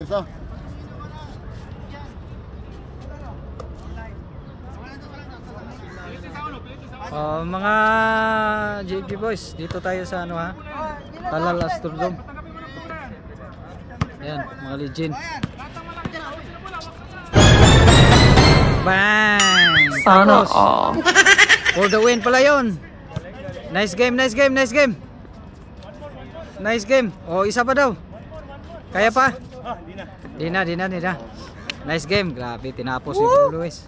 Basta. Mga JP boys, dito tayo sa ano ha? Talal Astrodome. Ayan, mga legend. Bang! Sana all. For the win pala yun. Nice game, nice game, nice game. Nice game. Oh, isa pa daw. Kaya pa? Di na. Nice game. Grabe, tinapos si Luis.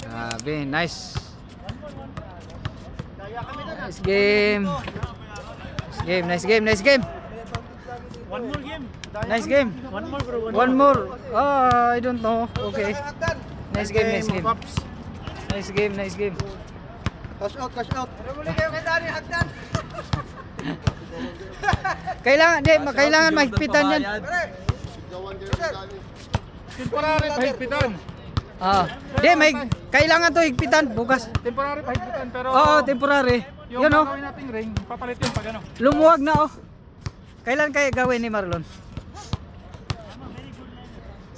Grabe, nice. Nice game. Nice game. One more game. Nice game. One more. I don't know. Okay. Nice game. Nice game. Cash out. Kailangan mahigpitan yan. Temporary pahigpitan. Kailangan to higpitan bukas. Temporary pahigpitan pero Oo, temporary. yung Yan oh. gagawin nating ring, papalit yun pag ano. Lumuwag na oh. Kailan kaya gawin ni Marlon?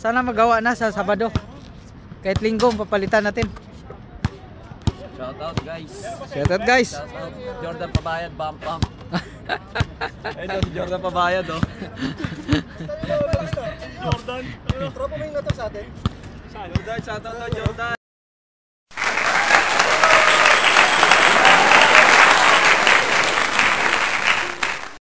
Sana magawa na sa Sabado. Kahit Linggo papalitan natin. Shoutout guys. Shoutout guys. Shoutout Jordan Pabayad, bam. Ayun, Jordan Pabayad oh. Jordan, tropa mo yung nato sa atin. Shoutout Jordan.